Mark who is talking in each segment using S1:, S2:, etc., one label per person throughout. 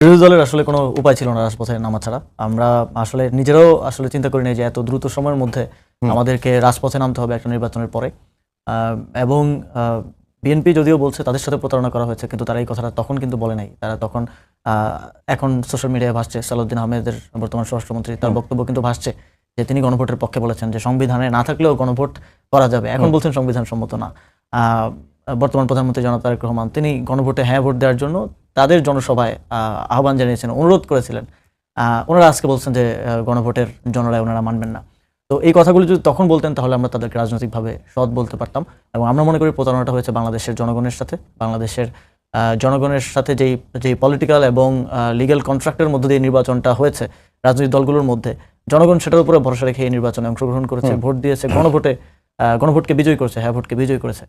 S1: বিরোধী দলের আসলে কোনো উপায় ছিল না রাজপথে নামা ছাড়া। আমরা আসলে নিজেরাও আসলে চিন্তা করি নাই যে এত দ্রুত সময়ের মধ্যে আমাদেরকে রাজপথে নামতে হবে একটা নির্বাচনের পরে। এবং বিএনপি যদিও বলছে তাদের সাথে প্রতারণা করা হয়েছে, কিন্তু তারা এই কথাটা তখন কিন্তু বলে নাই। তারা তখন এখন সোশ্যাল মিডিয়ায় ভাসছে, সালাউদ্দিন আহমেদের বর্তমান স্বরাষ্ট্রমন্ত্রী তার বক্তব্য কিন্তু ভাসছে যে তিনি গণভোটের পক্ষে বলেছেন যে সংবিধানে না থাকলেও গণভোট করা যাবে। এখন বলছেন সংবিধান সম্মত না। বর্তমান প্রধানমন্ত্রী জনাব তারেক রহমান তিনি গণভোটে হ্যাঁ ভোট দেওয়ার জন্য তাদের জনসভায় আহ্বান জানিয়েছেন, অনুরোধ করেছিলেন। ওনারা আজকে বলছেন যে গণভোটের জনরায় ওনারা মানবেন না। তো এই কথাগুলো যদি তখন বলতেন তাহলে আমরা তাদেরকে রাজনৈতিকভাবে সৎ বলতে পারতাম। এবং আমরা মনে করি প্রতারণাটা হয়েছে বাংলাদেশের জনগণের সাথে। বাংলাদেশের জনগণের সাথে যেই পলিটিক্যাল এবং লিগ্যাল কন্ট্রাক্টের মধ্যে দিয়ে নির্বাচনটা হয়েছে রাজনৈতিক দলগুলোর মধ্যে, জনগণ সেটার উপরে ভরসা রেখে এই নির্বাচনে অংশগ্রহণ করেছে, ভোট দিয়েছে, গণভোটকে বিজয়ী করেছে, হ্যাঁ ভোটকে বিজয়ী করেছে।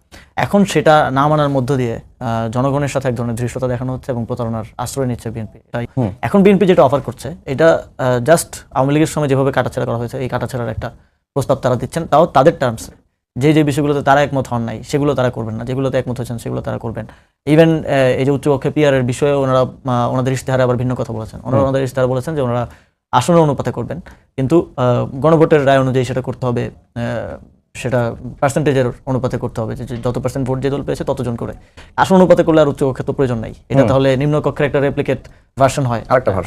S1: এখন সেটা না মানার মধ্য দিয়ে জনগণের সাথে এক ধরনের ধৃষ্টতা দেখানো হচ্ছে এবং প্রতারণার আশ্রয় নিচ্ছে বিএনপি। এখন বিএনপি যেটা অফার করছে এটা জাস্ট আওয়ামী লীগের সময় যেভাবে কাটাছেড়া করা হয়েছে এই কাটাছেড়ার একটা প্রস্তাব তারা দিচ্ছেন, তাও তাদের টার্মসে। যে বিষয়গুলোতে তারা একমত হন নাই সেগুলো তারা করবেন না, যেগুলোতে একমত হয়েছেন সেগুলো তারা করবেন। ইভেন এই যে উচ্চকক্ষে পিআরের বিষয়ে ওনাদের ইশতেহারে আবার ভিন্ন কথা বলেছেন। ওনাদের ইশতেহারে বলেছেন যে ওনারা আসনের অনুপাতে করবেন, কিন্তু গণভোটের রায় অনুযায়ী সেটা করতে হবে, সেটা পার্সেন্টেজের অনুপাতে করতে হবে, যে যত পার্সেন্ট ভোট যে দল পেয়েছে ততজন করে। আসন অনুপাতে করলে আর উচ্চকক্ষে তো প্রয়োজন নাই, এটা তাহলে নিম্নকক্ষের একটা রেপ্লিকেট ভার্সন হয়,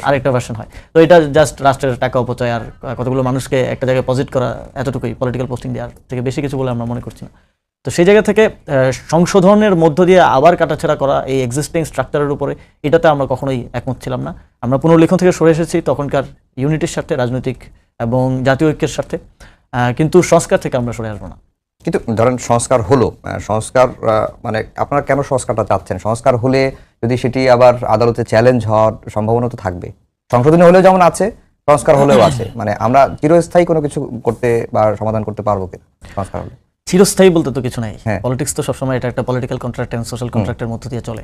S1: আরেকটা ভার্সন হয়। তো এটা জাস্ট রাষ্ট্রের টাকা অপচয় আর কতগুলো মানুষকে একটা জায়গায় পজিট করা, এতটুকুই পলিটিক্যাল পোস্টিং দেওয়ার থেকে বেশি কিছু বলে আমরা মনে করছি না। তো সেই জায়গা থেকে সংশোধনের মধ্য দিয়ে আবার কাটাছেড়া করা এই এক্সিস্টিং স্ট্রাকচারের উপরে, এটাতে আমরা কখনোই একমত ছিলাম না। আমরা পুনর্লিখন থেকে সরে এসেছি তখনকার ইউনিটির স্বার্থে, রাজনৈতিক এবং জাতীয় ঐক্যের স্বার্থে, কিন্তু সংস্কার থেকে আমরা সরে আসবো না।
S2: কিন্তু ধরেন সংস্কার হলো, সংস্কার মানে আপনারা কেন সংস্কারটা চাচ্ছেন? সংস্কার হলে যদি সেটি আবার আদালতে চ্যালেঞ্জ হওয়ার সম্ভাবনা তো থাকবে। সংশোধনী হলেও যেমন আছে, সংস্কার হলেও আছে। মানে আমরা চিরস্থায়ী কোনো কিছু করতে বা সমাধান করতে পারবো কিনা সংস্কার হলে?
S1: চিরস্থায়ী বলতে তো কিছু নাই। পলিটিক্স তো সবসময় এটা একটা পলিটিক্যাল কন্ট্রাক্ট এন্ড সোশ্যাল কন্ট্রাক্টের মধ্য দিয়ে চলে।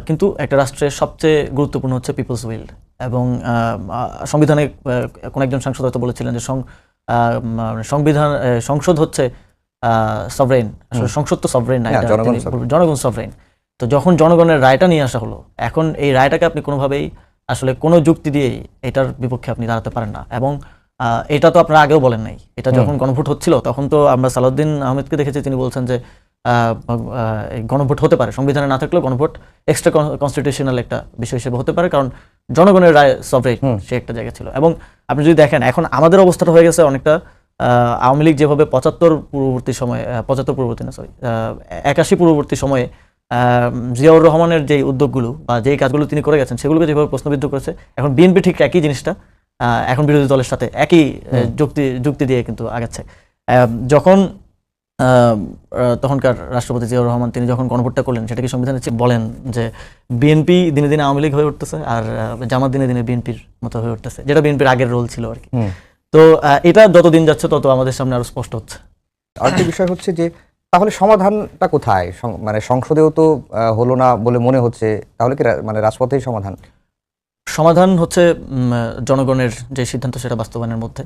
S1: কিন্তু একটা রাষ্ট্রের সবচেয়ে গুরুত্বপূর্ণ হচ্ছে পিপলস উইল। এবং সংবিধানে কোন একজন সাংসদ হয়তো বলেছিলেন যে সংসদ হচ্ছে সভরেন, সংসদ তো সভরেন না, জনগণ সভরেন। তো যখন জনগণের রায়টা নিয়ে আসা হলো, এখন এই রায়টাকে আপনি কোনোভাবেই আসলে কোনো যুক্তি দিয়েই এটার বিপক্ষে আপনি দাঁড়াতে পারেন না। এবং এটা তো আপনারা আগেও বলেন নাই। এটা যখন গণভোট হচ্ছিল তখন তো আমরা সালাউদ্দিন আহমেদকে দেখেছি, তিনি বলছেন যে গণভোট হতে পারে, সংবিধানে না থাকলেও গণভোট এক্সট্রা কনস্টিটিউশনাল একটা বিষয় হিসেবে হতে পারে, কারণ জনগণের রায় সভরেন সে একটা জায়গা ছিল। এবং আপনি যদি দেখেন এখন আমাদের অবস্থাটা হয়ে গেছে অনেকটা আওয়ামী লীগ যেভাবে 85 পূর্ববর্তী সময়ে জিয়াউর রহমানের যে উদ্যোগগুলো বা যেই কাজগুলো তিনি করে গেছেন সেগুলোকে যেভাবে প্রশ্নবিদ্ধ করেছে, এখন বিএনপি ঠিক একই জিনিসটা এখন বিরোধী দলের সাথে একই যুক্তি দিয়ে কিন্তু আগাচ্ছে। যখন তখনকার রাষ্ট্রপতি জিয়াউর রহমান তিনি যখন গণভোটটা করলেন, সেটা কি সংবিধানে বলেন যে বিএনপি দিনে দিনে আওয়ামী লীগ হয়ে উঠতেছে আর জামাত দিনে দিনে বিএনপির মতো হয়ে উঠতেছে, যেটা বিএনপির আগের রোল ছিল আর কি। তো এটা যত দিন যাচ্ছে তত আমাদের সামনে আরো স্পষ্ট হচ্ছে।
S2: আরেকটা বিষয় হচ্ছে যে তাহলে সমাধানটা কোথায়? মানে সংসদেও তো হলো না বলে মনে হচ্ছে, তাহলে কি মানে রাজপথেই
S1: সমাধান হচ্ছে জনগণের যে সিদ্ধান্ত সেটা বাস্তবায়নের মধ্যে।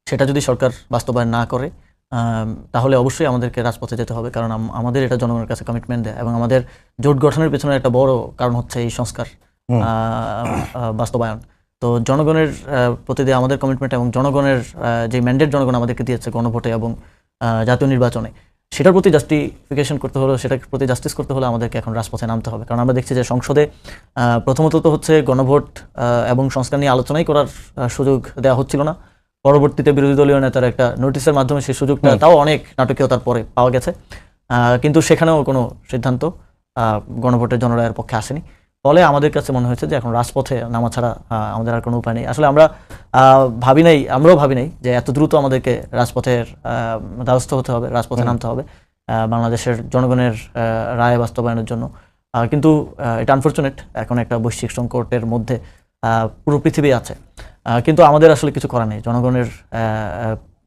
S1: সেটা যদি সরকার বাস্তবায়ন না করে তাহলে অবশ্যই আমাদেরকে রাজপথে যেতে হবে, কারণ আমাদের এটা জনগণের কাছে কমিটমেন্ট দেয়। এবং আমাদের জোট গঠনের পেছনে একটা বড় কারণ হচ্ছে এই সংস্কার বাস্তবায়ন। তো জনগণের প্রতি দিয়ে আমাদের কমিটমেন্ট এবং জনগণের যে ম্যান্ডেট জনগণ আমাদেরকে দিয়েছে গণভোটে এবং জাতীয় নির্বাচনে, সেটার প্রতি জাস্টিফিকেশন করতে হলে, সেটার প্রতি জাস্টিস করতে হলে আমাদেরকে এখন রাজপথে নামতে হবে। কারণ আমরা দেখছি যে সংসদে প্রথমত তো হচ্ছে গণভোট এবং সংস্কার নিয়ে আলোচনাই করার সুযোগ দেওয়া হচ্ছিল না। পরবর্তীতে বিরোধী দলীয় নেতার একটা নোটিশের মাধ্যমে সেই সুযোগটা তাও অনেক নাটকীয়তার পরে পাওয়া গেছে, কিন্তু সেখানেও কোনো সিদ্ধান্ত গণভোটের জনরায়ের পক্ষে আসেনি। ফলে আমাদের কাছে মনে হয়েছে যে এখন রাজপথে নামা ছাড়া আমাদের আর কোনো উপায় নেই। আসলে আমরাও ভাবি নাই যে এত দ্রুত আমাদেরকে রাজপথের দ্বারস্থ হতে হবে, রাজপথে নামতে হবে বাংলাদেশের জনগণের রায় বাস্তবায়নের জন্য। কিন্তু এটা আনফরচুনেট, এখন একটা বৈশ্বিক সংকটের মধ্যে পুরো পৃথিবী আছে, কিন্তু আমাদের আসলে কিছু করা নেই। জনগণের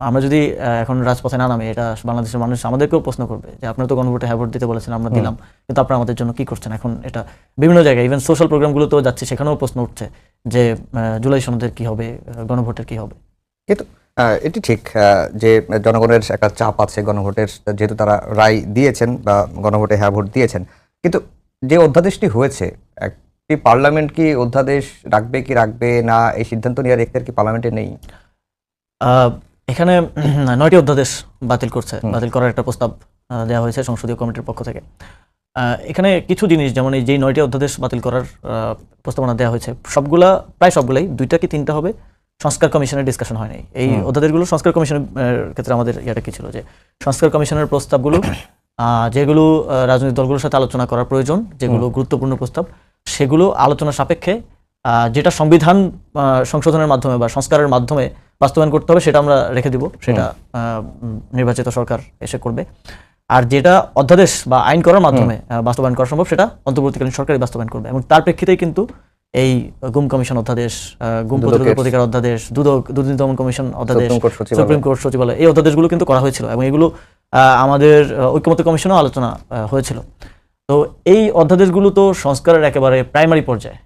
S1: আমরা যদি এখন রাজপথে না নামে, এটা বাংলাদেশের মানুষ আমাদেরকেও প্রশ্ন করবে যে আপনারা তো গণভোটে হ্যাঁ ভোট দিতে বলেছেন, আমরা দিলাম, কিন্তু আপনারা আমাদের জন্য কি করছেন? এখন এটা বিভিন্ন জায়গায় ইভেন সোশ্যাল প্রোগ্রামগুলোতেও যাচ্ছে, সেখানেও প্রশ্ন উঠছে যে জুলাই সনদের কি হবে, গণভোটের কি হবে।
S2: কিন্তু এটি ঠিক যে জনগণের একটা চাপ আছে গণভোটের, যেহেতু তারা রায় দিয়েছেন বা গণভোটে হ্যাঁ ভোট দিয়েছেন। কিন্তু যে অধ্যাদেশটি হয়েছে কি পার্লামেন্ট কি অধ্যাদেশ রাখবে না, এই সিদ্ধান্ত নেওয়ার এখতিয়ার কি পার্লামেন্টে নেই?
S1: এখানে 9টি অধ্যাদেশ বাতিল করার একটা প্রস্তাব দেওয়া হয়েছে সংসদীয় কমিটির পক্ষ থেকে। এখানে কিছু জিনিস, যেমন এই যে 9টি অধ্যাদেশ বাতিল করার প্রস্তাবনা দেওয়া হয়েছে, প্রায় সবগুলাই 2টা কি 3টা হবে সংস্কার কমিশনের ডিসকাশন হয় নাই। এই অধ্যাদেশগুলো সংস্কার কমিশনের ক্ষেত্রে আমাদের ইয়েটা কি ছিল যে সংস্কার কমিশনের প্রস্তাবগুলো যেগুলো রাজনৈতিক দলগুলোর সাথে আলোচনা করার প্রয়োজন, যেগুলো গুরুত্বপূর্ণ প্রস্তাব, সেগুলো আলোচনা সাপেক্ষে যেটা সংবিধান সংশোধনের মাধ্যমে বা সংস্কারের মাধ্যমে বাস্তবায়ন করতে হবে সেটা আমরা রেখে দিব, সেটা নির্বাচিত সরকার এসে করবে। আর যেটা অধ্যাদেশ বা আইন করার মাধ্যমে বাস্তবায়ন করা সম্ভব সেটা অন্তর্বর্তীকালীন সরকারই বাস্তবায়ন করবে। এবং তার প্রেক্ষিতেই কিন্তু এই গুম কমিশন অধ্যাদেশ, গুম প্রতিরোধ প্রতিকার অধ্যাদেশ, দুর্নীতি দমন কমিশন অধ্যাদেশ, সুপ্রিম কোর্ট সচিবালয়, এই অধ্যাদেশগুলো কিন্তু করা হয়েছিল এবং এগুলো আমাদের ঐক্যমত্য কমিশনও আলোচনা হয়েছিল। তো এই অধ্যাদেশগুলো তো সংস্কারের একেবারে প্রাইমারি পর্যায়ে,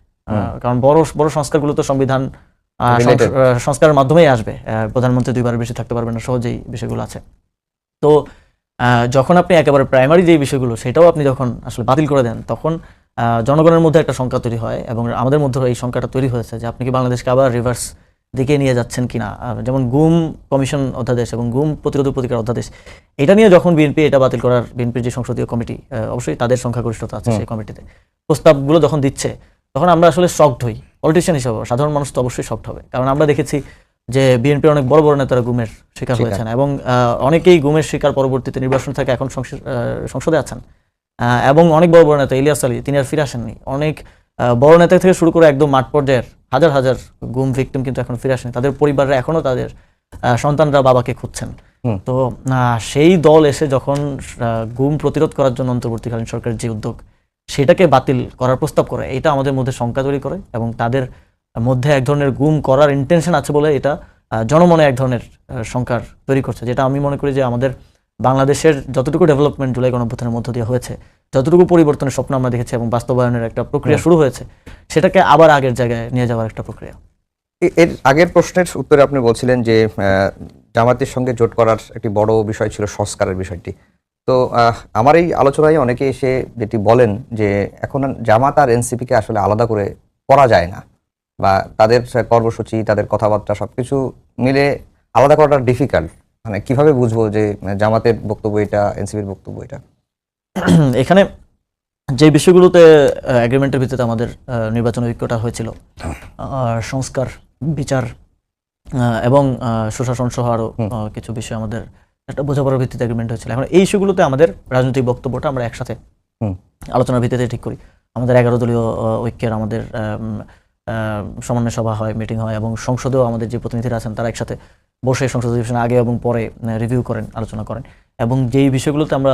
S1: কারণ বড় বড় সংস্কারগুলো তো সংবিধান সংস্কারের মাধ্যমেই আসবে। প্রধানমন্ত্রী 2বার বেশি থাকতে পারবেন না, সহজেই বিষয়গুলো আছে। তো যখন আপনি একেবারে প্রাইমারি যে বিষয়গুলো সেটাও আপনি যখন আসলে বাতিল করে দেন, তখন জনগণের মধ্যে একটা শঙ্কা তৈরি হয় এবং আমাদের মধ্যে এই শঙ্কাটা তৈরি হয়েছে যে আপনি কি বাংলাদেশকে আবার রিভার্স দিকে নিয়ে যাচ্ছেন কিনা। যেমন গুম কমিশন অধ্যাদেশ এবং গুম প্রতিরোধ প্রতিকার অধ্যাদেশ, এটা নিয়ে যখন বিএনপি এটা বাতিল করার, বিএনপির যে সংসদীয় কমিটি, অবশ্যই তাদের সংখ্যাগরিষ্ঠতা আছে সেই কমিটিতে, প্রস্তাবগুলো যখন দিচ্ছে, তখন আমরা আসলে শকড হই। পলিটিশিয়ান হিসেবে সাধারণ মানুষ তো অবশ্যই শকড হবে, কারণ আমরা দেখেছি যে বিএনপির অনেক বড় বড় নেতারা গুমের শিকার হয়েছেন এবং অনেকেই গুমের শিকার পরবর্তীতে নির্বাচন থেকে এখন সংসদে আছেন। এবং অনেক বড় বড় নেতা, ইলিয়াস আলী, তিনি আর ফিরে আসেননি। অনেক বড় নেতা থেকে শুরু করে একদম মাঠ পর্যায়ের হাজার হাজার গুম ভিকটিম কিন্তু এখন ফিরে আসেনি। তাদের পরিবাররা এখনো তাদের সন্তানরা বাবাকে খুঁজছেন। তো সেই দল এসে যখন গুম প্রতিরোধ করার জন্য অন্তর্বর্তীকালীন সরকারের যে উদ্যোগ, সেটাকে বাতিল করার প্রস্তাব করে, এটা আমাদের মধ্যে শঙ্কা তৈরি করে এবং তাদের মধ্যে এক ধরনের গুম করার ইন্টেনশন আছে বলে এটা জনমনে এক ধরনের শঙ্কার তৈরি করছে, যেটা আমি মনে করি যে আমাদের বাংলাদেশের যতটুকু ডেভেলপমেন্ট জুলাই গণঅভ্যুত্থানের মধ্য দিয়ে হয়েছে, যতটুকু পরিবর্তনের স্বপ্ন আমরা দেখেছি এবং বাস্তবায়নের একটা প্রক্রিয়া শুরু হয়েছে, সেটাকে আবার আগের জায়গায় নিয়ে যাওয়ার একটা প্রক্রিয়া।
S2: এর আগের প্রশ্নের উত্তরে আপনি বলছিলেন যে জামাতের সঙ্গে জোট করার একটি বড় বিষয় ছিল সংস্কারের বিষয়টি। তো আমার এই আলোচনায় অনেকে এসে যেটি বলেন যে এখন জামাত আর এনসিপিকে আসলে আলাদা করে করা যায় না, বা তাদের কর্মসূচি, তাদের কথাবার্তা সবকিছু মিলে আলাদা করাটা ডিফিকাল্ট। মানে কিভাবে বুঝবো যে জামাতের বক্তব্য এটা, এনসিপির বক্তব্য এটা?
S1: এখানে যে বিষয়গুলোতে এগ্রিমেন্টের ভিত্তিতে আমাদের নির্বাচন ঐক্যটা হয়েছিল, সংস্কার, বিচার এবং সুশাসন সহ আরো কিছু বিষয় আমাদের একটা বোঝাপড়ার ভিত্তিতে এগ্রিমেন্ট হয়েছিল। এখন এই ইস্যুগুলোতে আমাদের রাজনৈতিক বক্তব্যটা আমরা একসাথে আলোচনার ভিত্তিতে ঠিক করি। আমাদের 11 দলীয় ঐক্যের আমাদের সমন্বয় সভা হয়, মিটিং হয় এবং সংসদেও আমাদের যে প্রতিনিধিরা আছেন তারা একসাথে বসে সংসদ অধিবেশনের আগে এবং পরে রিভিউ করেন, আলোচনা করেন এবং যেই বিষয়গুলোতে আমরা,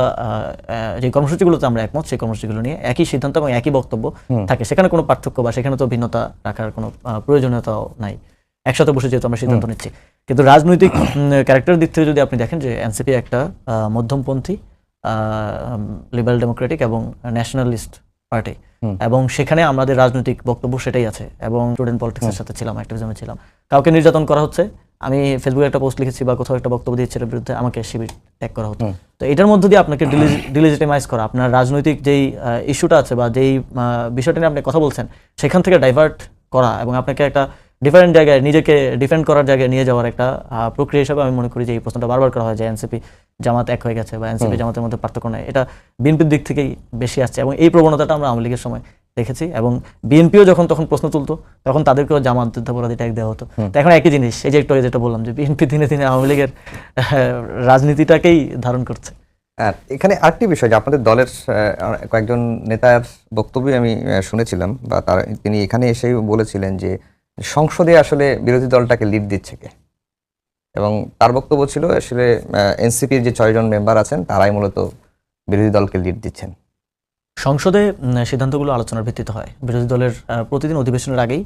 S1: যে কর্মসূচিগুলোতে আমরা একমত, সেই কর্মসূচিগুলো নিয়ে একই সিদ্ধান্ত এবং একই বক্তব্য থাকে। সেখানে কোনো পার্থক্য বা সেখানে তো ভিন্নতা রাখার কোনো প্রয়োজনীয়তাও নাই, একসাথে বসে যেহেতু আমরা সিদ্ধান্ত নিচ্ছি। কিন্তু রাজনৈতিক ক্যারেক্টার দিক থেকে যদি আপনি দেখেন যে এনসিপি একটা মধ্যমপন্থী, লিবারেল ডেমোক্রেটিক এবং ন্যাশনালিস্ট পার্টি এবং সেখানে আমাদের রাজনৈতিক বক্তব্য সেটাই আছে এবং স্টুডেন্ট পলিটিক্সের সাথে ছিলাম, অ্যাক্টিভিজমে ছিলাম। কাউকে নির্যাতন করা হচ্ছে, আমি ফেসবুকে একটা পোস্ট লিখেছি বা কোথাও একটা বক্তব্য দিয়েছি, এর বিরুদ্ধে আমাকে শিবির ট্যাগ করা হতো। তো এটার মধ্যে দিয়ে আপনাকে ডিলিজিটিমাইজ করা, আপনার রাজনৈতিক যেই ইস্যুটা আছে বা যেই বিষয়টা নিয়ে আপনি কথা বলছেন সেখান থেকে ডাইভার্ট করা এবং আপনাকে একটা ডিফারেন্ট জায়গায় নিজেকে ডিফেন্ড করার জায়গায় নিয়ে যাওয়ার একটা প্রক্রিয়া হিসাবে আমি মনে করি যে এই প্রশ্নটা বারবার করা হয় যে এনসিপি জামাত এক হয়ে গেছে বা এনসিপি জামাতের মধ্যে পার্থক্য নেই, এটা বিএনপির দিক থেকেই বেশি আসছে এবং এই প্রবণতাটা আমরা আওয়ামী লীগের সময় দেখেছি এবং বিএনপিও যখন তখন প্রশ্ন তুলতো তখন তাদেরকেও জামাত যুদ্ধাপরাধী ট্যাগ দেওয়া হতো। তো এখন একই জিনিস, এই যে একটু যেটা বললাম যে বিএনপি দিনে দিনে আওয়ামী লীগের রাজনীতিটাকেই ধারণ করছে।
S2: এখানে আরেকটি বিষয় যে আপনাদের দলের কয়েকজন নেতার বক্তব্যই আমি শুনেছিলাম বা তিনি এখানে এসেই বলেছিলেন যে সংসদে আসলে বিরোধী দলটাকে লিড দিচ্ছে কে, এবং তার বক্তব্য ছিল আসলে এনসিপির যে 6 জন মেম্বার আছেন তারাই মূলত বিরোধী দলকে লিড দিচ্ছেন।
S1: সংসদে সিদ্ধান্তগুলো আলোচনার ভিত্তিতে হয়, বিরোধী দলের প্রতিদিন অধিবেশনের আগেই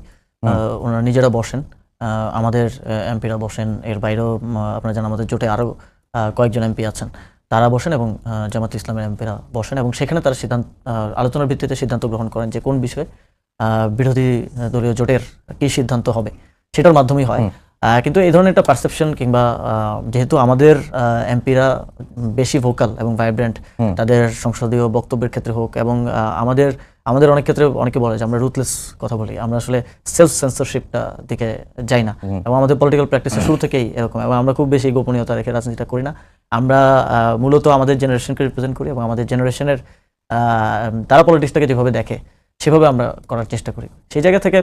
S1: ওনারা নিজেরা বসেন, আমাদের এমপিরা বসেন, এর বাইরেও আপনারা জানেন আমাদের জোটে আরও কয়েকজন এমপি আছেন, তারা বসেন এবং জামাত ইসলামের এমপিরা বসেন এবং সেখানে তারা আলোচনার ভিত্তিতে সিদ্ধান্ত গ্রহণ করেন যে কোন বিষয়ে বিরোধী দলীয় জোটের কি সিদ্ধান্ত হবে, সেটার মাধ্যমেই হয়। কিন্তু এই ধরনের একটা পারসেপশন কিংবা যেহেতু আমাদের এমপিরা বেশি ভোকাল এবং ভাইব্রেন্ট তাদের সংসদীয় বক্তব্যের ক্ষেত্রে হোক এবং আমাদের আমাদের অনেক ক্ষেত্রে অনেকে বলে যে আমরা রুথলেস কথা বলি, আমরা আসলে সেলফ সেন্সরশিপটা দিকে যাই না, এবং আমাদের পলিটিক্যাল প্র্যাকটিসের শুরু থেকেই এরকম, এবং আমরা খুব বেশি গোপনীয়তা রেখে রাজনীতিটা করি না। আমরা মূলত আমাদের জেনারেশনকে রিপ্রেজেন্ট করি, এবং আমাদের জেনারেশনের তারা পলিটিক্সটাকে যেভাবে দেখে সেভাবে আমরা করার চেষ্টা করি। সেই জায়গা থেকে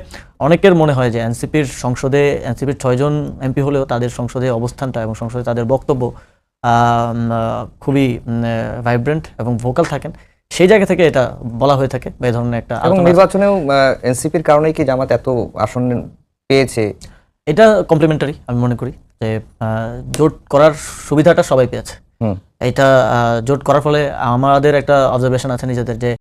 S1: অনেকের মনে হয় যে এনসিপির 6জন এমপি হলেও তাদের সংসদে অবস্থানটা এবং সংসদে তাদের বক্তব্য খুবই ভাইব্রেন্ট এবং ভোকাল থাকেন, সেই জায়গা থেকে এটা বলা হয়ে থাকে বা এই ধরনের একটা
S2: এবং
S1: আলোচনা।
S2: নির্বাচনেও এনসিপির কারণেই কি জামাত এত আসন পেয়েছে?
S1: এটা কমপ্লিমেন্টারি আমি মনে করি, যে জোট করার সুবিধাটা সবাই পেয়েছে। এটা জোট করার ফলে আমাদের একটা অবজারভেশন আছে নিজেদের, যে